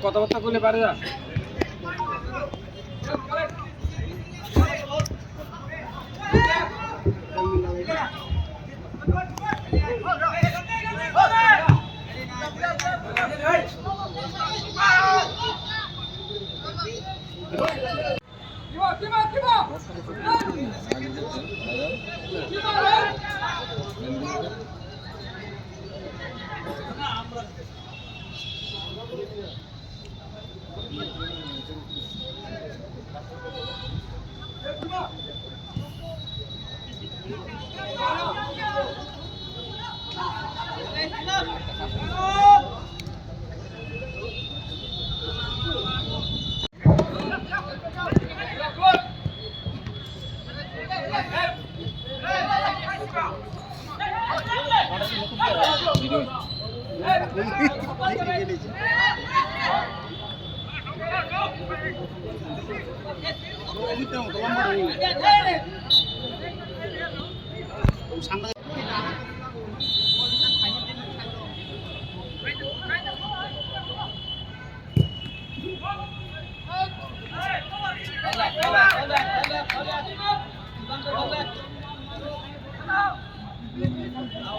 কথাবার্তা করলে পারে না।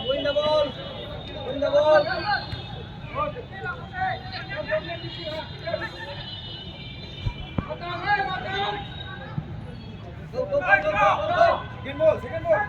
Win the ball. Win the ball. Go, go, go, go, go. Second ball, second ball.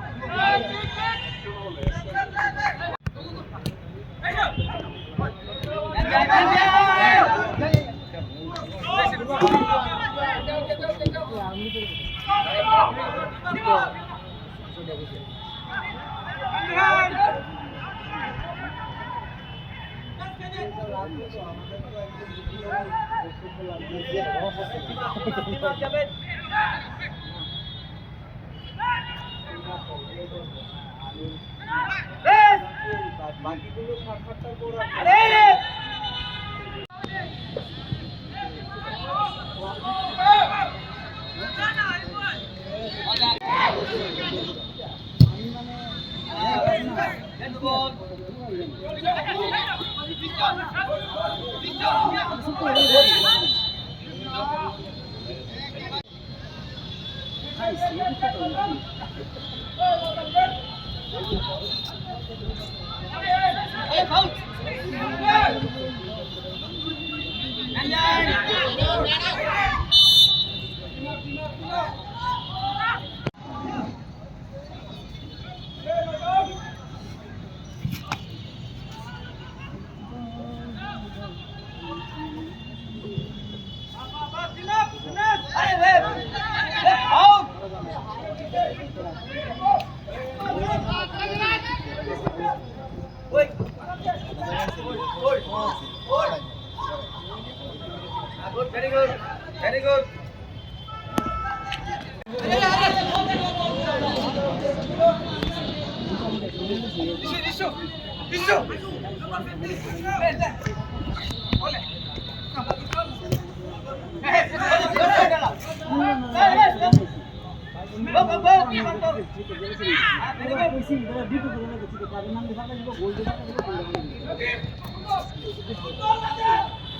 Very good, very good.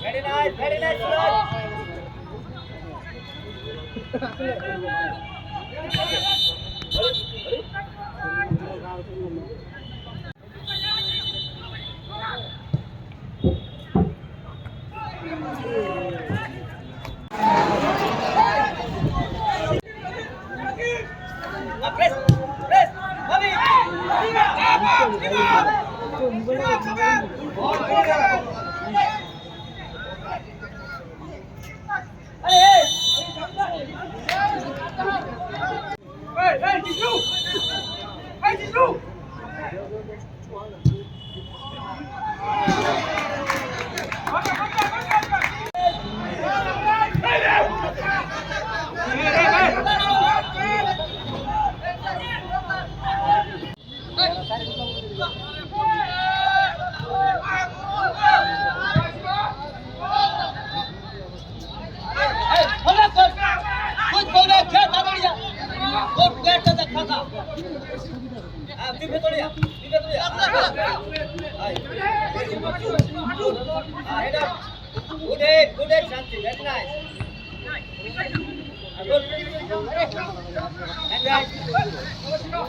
Very nice, very nice. Press, press, Hey, Jisoo! Hey, Jisoo! Head up. Good hit, Shanti. Very nice. Good. And right. Very nice.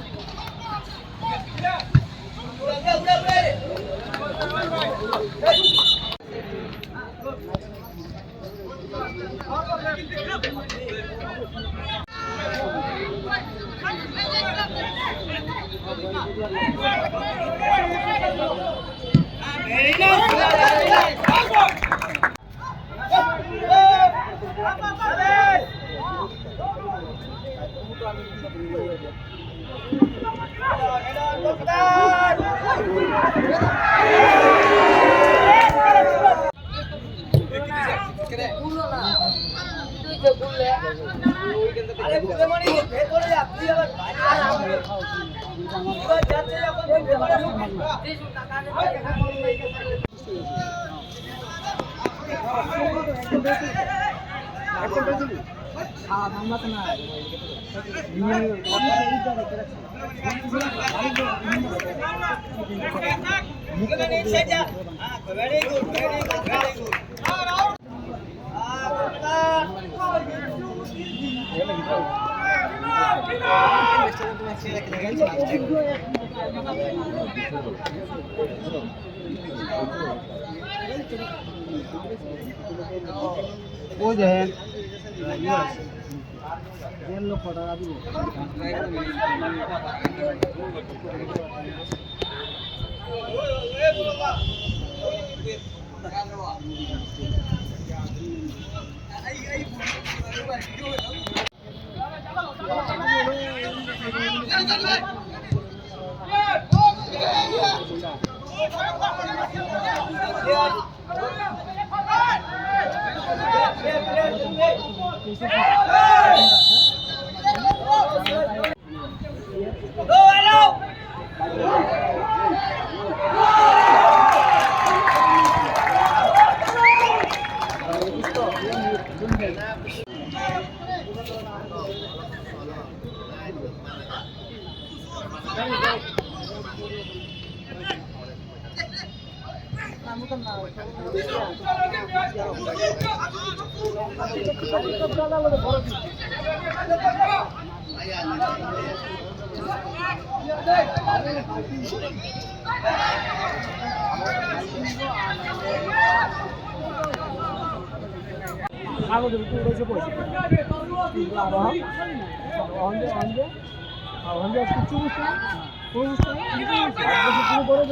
Very good, very good, very good. वो जो है लोग photo 하고 좀 뚫어줘 보시죠. 이거 알아? 언제 쭉 있어? 보고 있어? 이거 있어. 벌어줘.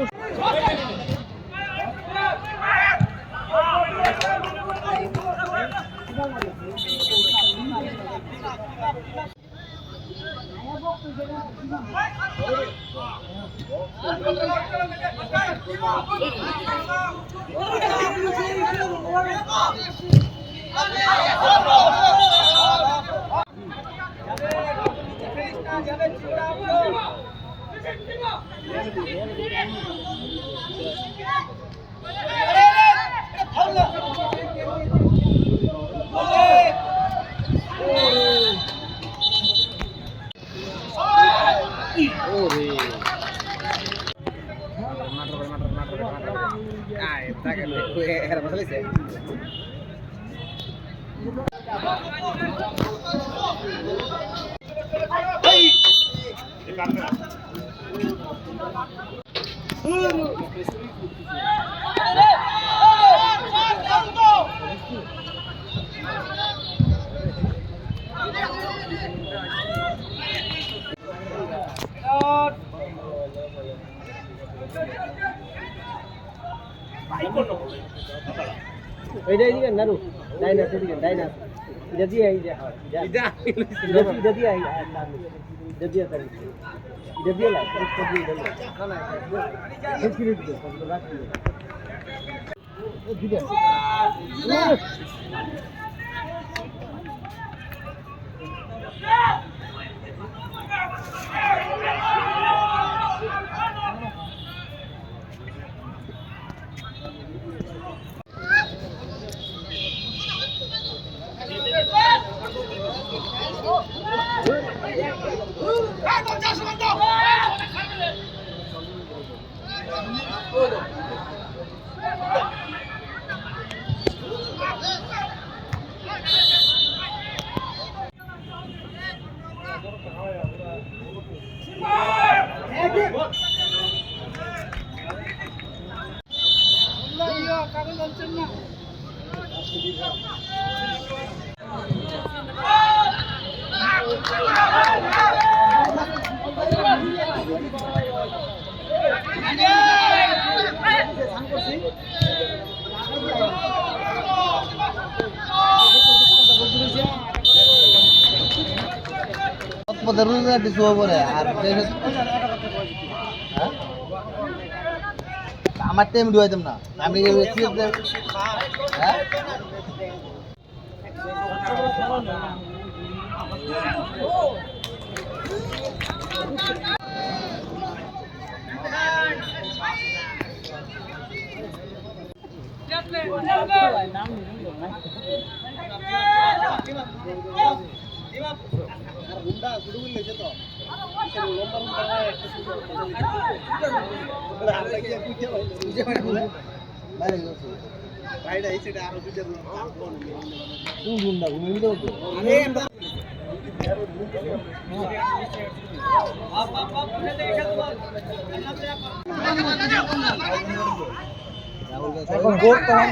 Era masalah sih. Ini kan naru, Dinas ini kan Dinas. Jadi aja. Jadi aja. Jadi tadi. Jadi lah. Jadi dulu. Mana? Security tu, kalau lagi. Oh, tidak. আমার time ডুয়াইতাম না আমি হ্যাঁ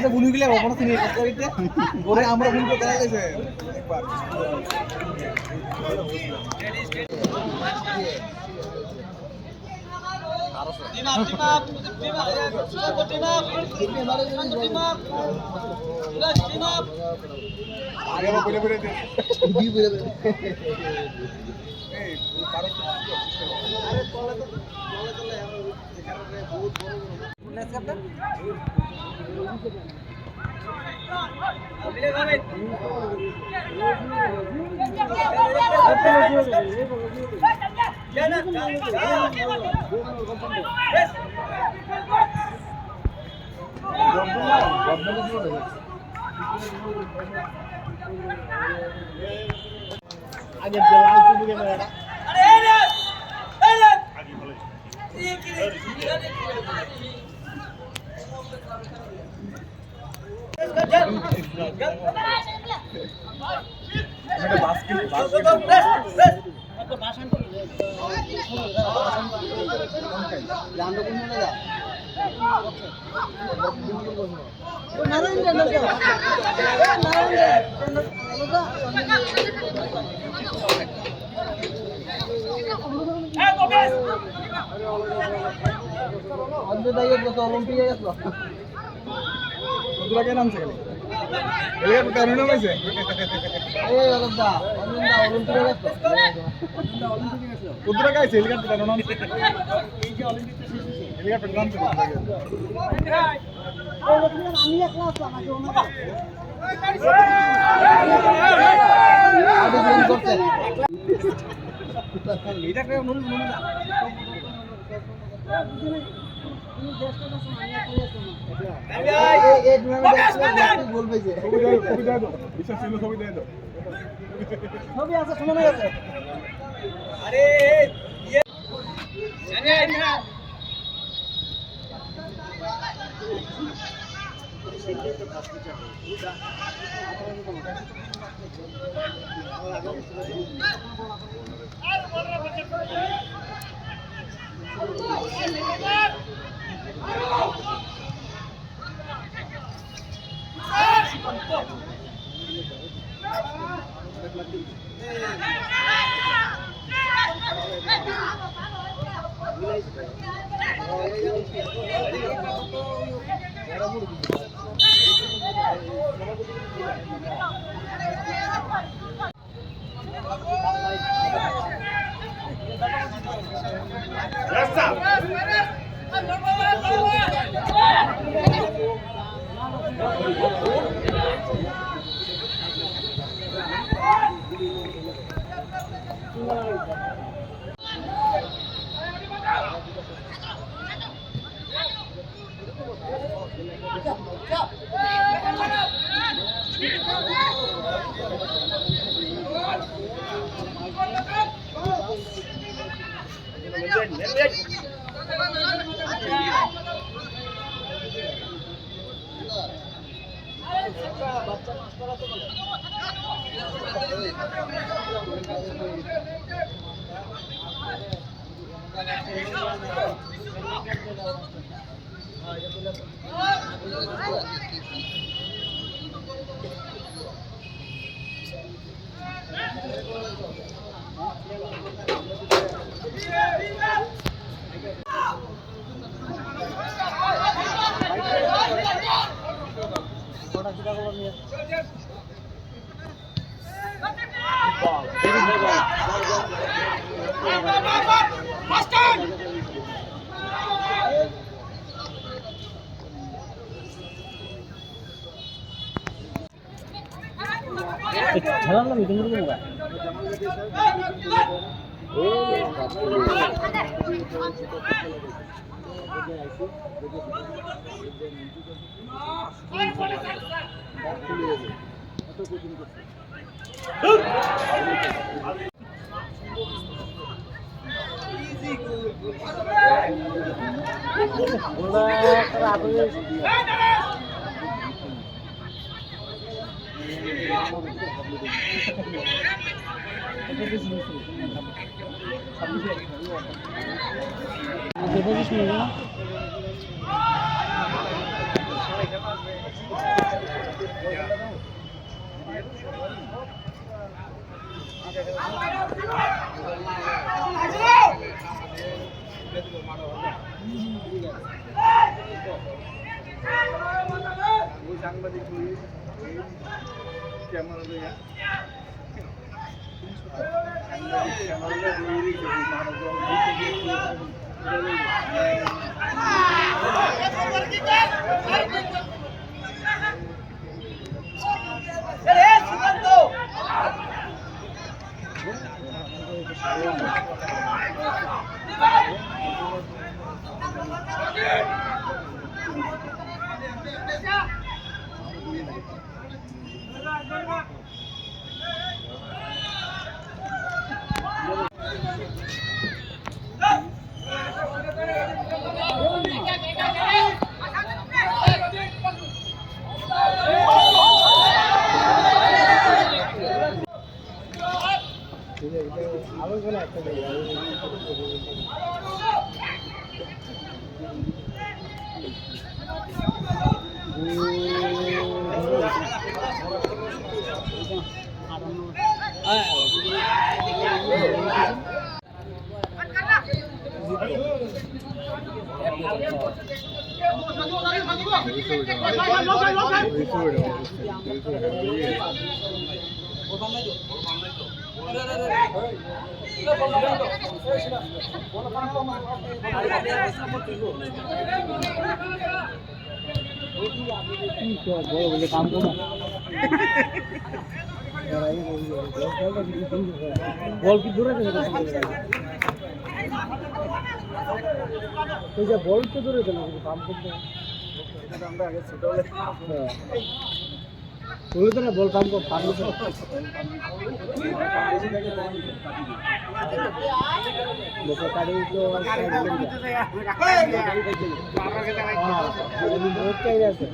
বুনি গেলে কখনো চিনি গোরে আমরা ভুল করতে গেছে একবার আগে অলিম্পিকে গেছিল নাম ছিল ছবি আছে শোনা গেছে আরে খেলার নাম কিন্তু काम करो বল কি দূরে গেছে তো বল তো দূরে গেল কাম করতে আমরা আগে ছোট হলে তুই তো না বল কাম কর পারলি তো লোক কাড়ি তো ওটাই আছে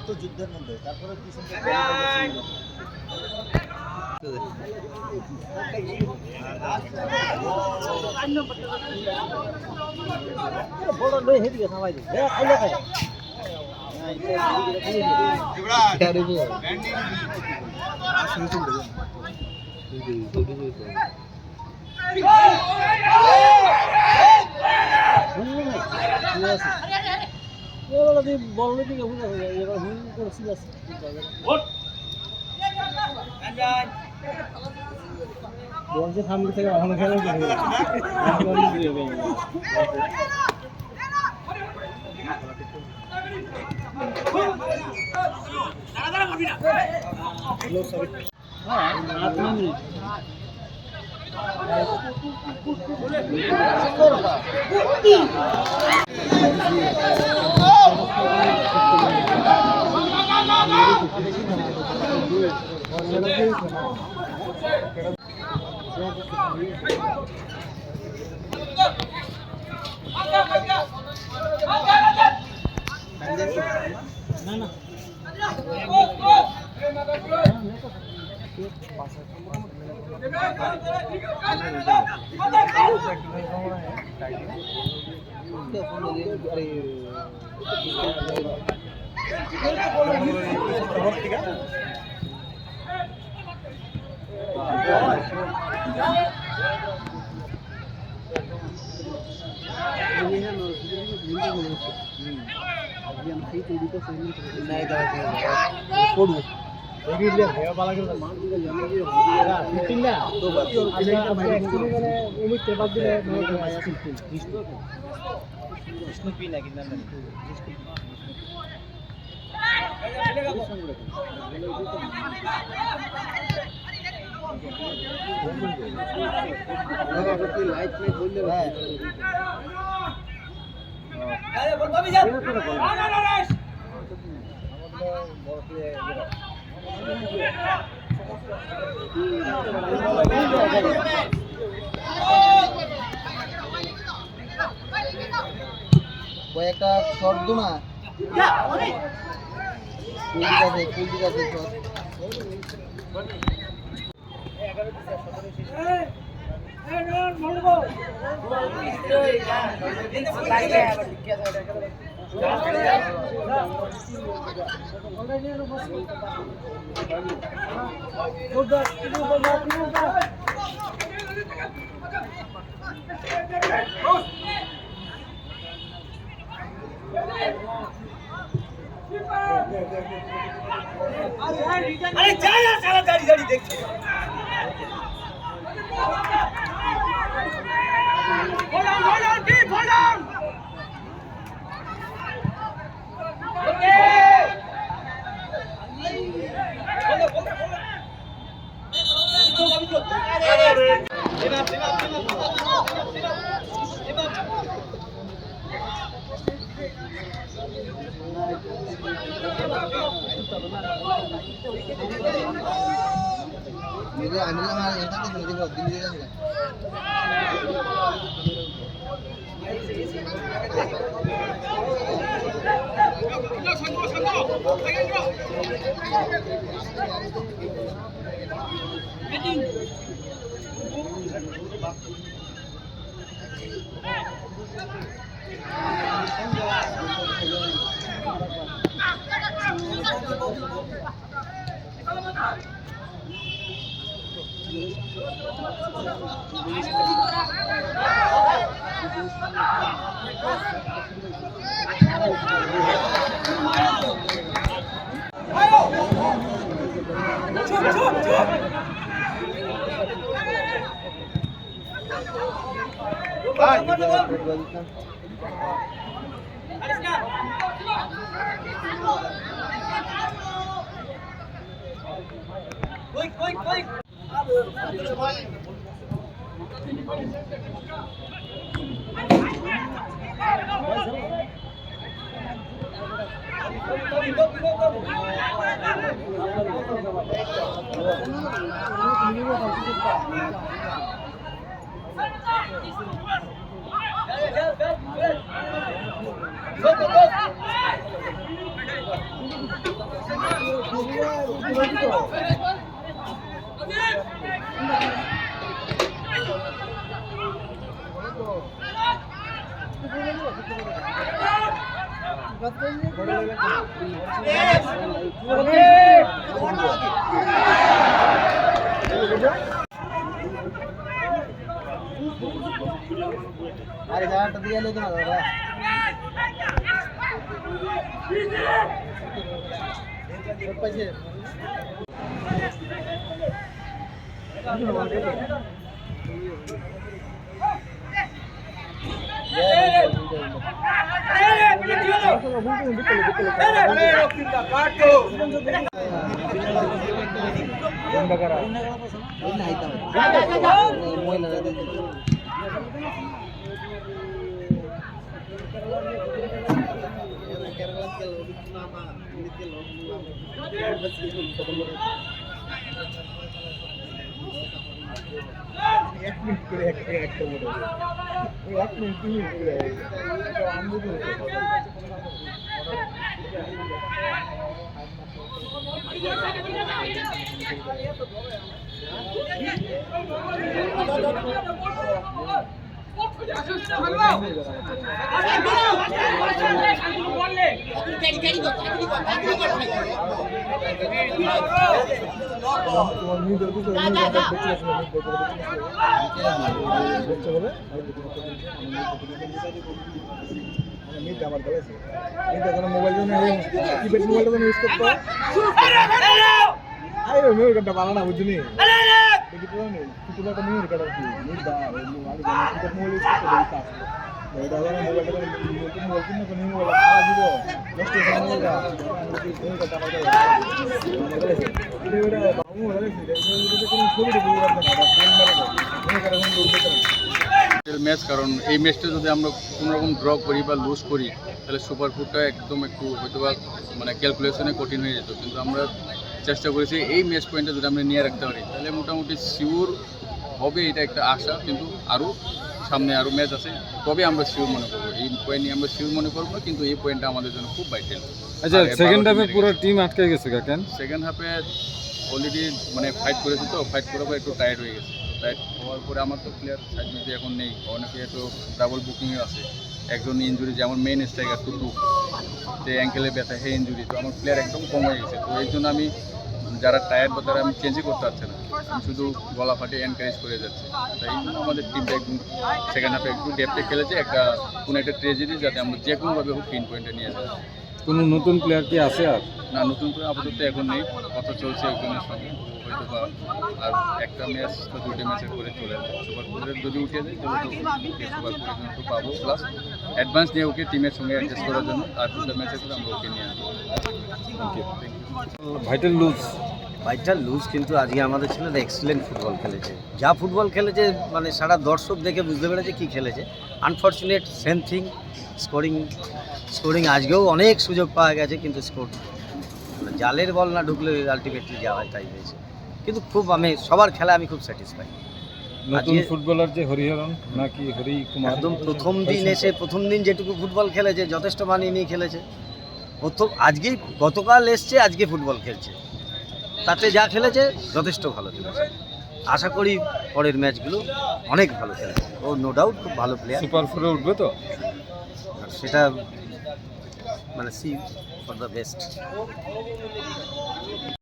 এত যুদ্ধের মধ্যে তারপরে বড় লই হেদিকে সবাই দে খাইলে খাই এবার যদি বললে দিকে বুঝা হয়ে যায় এবার হুম করে সিলাস বলছে সামনে থেকে এখনো খেলা করে কয়েকটা শর্ট দো না কুলদি কাছে শর্ট अरे जा यार साला गाड़ी गाड़ी देख hold on keep hold on मेरे अनिल हमारे यहाँ तक नहीं बहुत दिल्ली का Quick. अरे यार तो दिया लेकिन বানানা বুঝলি মোবাইলটা ম্যাচ, কারণ এই ম্যাচটা যদি আমরা কোনোরকম ড্র করি বা লুজ করি তাহলে সুপার ফুডটা একদম একটু হয়তো বা মানে ক্যালকুলেশনে কঠিন হয়ে যেত, কিন্তু আমরা চেষ্টা করেছি এই ম্যাচ পয়েন্টটা যদি আমরা নিয়ে রাখতে পারি তাহলে মোটামুটি শিওর হবে, এটা একটা আশা। কিন্তু আরও সামনে আরও ম্যাচ আছে, তবে আমরা শিওর মনে করবো, এই পয়েন্ট নিয়ে আমরা শিওর মনে করবো, কিন্তু এই পয়েন্টটা আমাদের জন্য খুব ভাইটাল। আচ্ছা, সেকেন্ড হাফে পুরো টিম আটকে গেছে কেন? সেকেন্ড হাফে অলরেডি মানে ফাইট করেছে, তো ফাইট করার পর একটু টায়ার্ড হয়ে গেছে। টায়ার্ড হওয়ার পরে আমার তো প্লেয়ার সাইড মধ্যে এখন নেই, অনেকে তো ডাবল বুকিংয়ে আছে। একজন ইঞ্জুরি, যেমন মেইন স্ট্রাইকার টুটু, যে অ্যাঙ্কেলে ব্যথা, হে ইঞ্জুরি, তো আমার প্লেয়ার একদম কম হয়ে গেছে। তো এই জন্য আমি যারা টায়ার্ড বা তারা আমি চেঞ্জই করতে পারছি না, আমি শুধু গলা ফাটিয়ে এনকারেজ করে যাচ্ছি। তাই জন্য আমাদের টিমটা একদম সেকেন্ড হাফে একটু ডেপথে খেলেছে, কোনো একটা ট্রেজেডি যাতে আমরা যে কোনোভাবে হোক 3 পয়েন্টে নিয়ে যাই। কোনো নতুন প্লেয়ার কি আছে? আর না, নতুন করে আপাতত এখন নেই, কথা চলছে একজনের সঙ্গে, হয়তো বা আর একটা ম্যাচ বা 2টা ম্যাচের করে চলে যাবে। সুপার ফোরের যদি উঠে যায় তাহলে তো সুপার ফোরের জন্য তো পাবো, প্লাস অ্যাডভান্স নিয়ে ওকে টিমের সঙ্গে অ্যাডজাস্ট করার জন্য আর 2টা ম্যাচের করে আমরা ওকে নিয়ে আসবো। ভাইটাল লুজ কিন্তু আজকে আমাদের ছেলেরা এক্সিলেন্ট ফুটবল খেলেছে, যা ফুটবল খেলেছে মানে সারা দর্শক দেখে বুঝতে পেরেছে কি খেলেছে। আনফর্চুনেট সেম থিং, স্কোরিং আজকেও অনেক সুযোগ পাওয়া গেছে, কিন্তু স্কোর জালের বল না ঢুকলে আলটিমেটলি যা হয় তাই হয়েছে। কিন্তু খুব আমি সবার খেলা আমি খুব স্যাটিসফাই। নতুন ফুটবলার যে হরিহরন নাকি হরি কুমার, একদম প্রথম দিন যেটুকু ফুটবল খেলেছে যথেষ্ট মানিয়ে নিয়ে খেলেছে। আজকেই গতকাল এসছে, আজকে ফুটবল খেলছে, তাতে যা খেলেছে যথেষ্ট ভালো খেলেছে। আশা করি পরের ম্যাচগুলো অনেক ভালো খেলেছে। ও নো ডাউট খুব ভালো প্লেয়ার, সুপার ফোরে উঠবে তো, সেটা মানে সি ফর দ্য বেস্ট।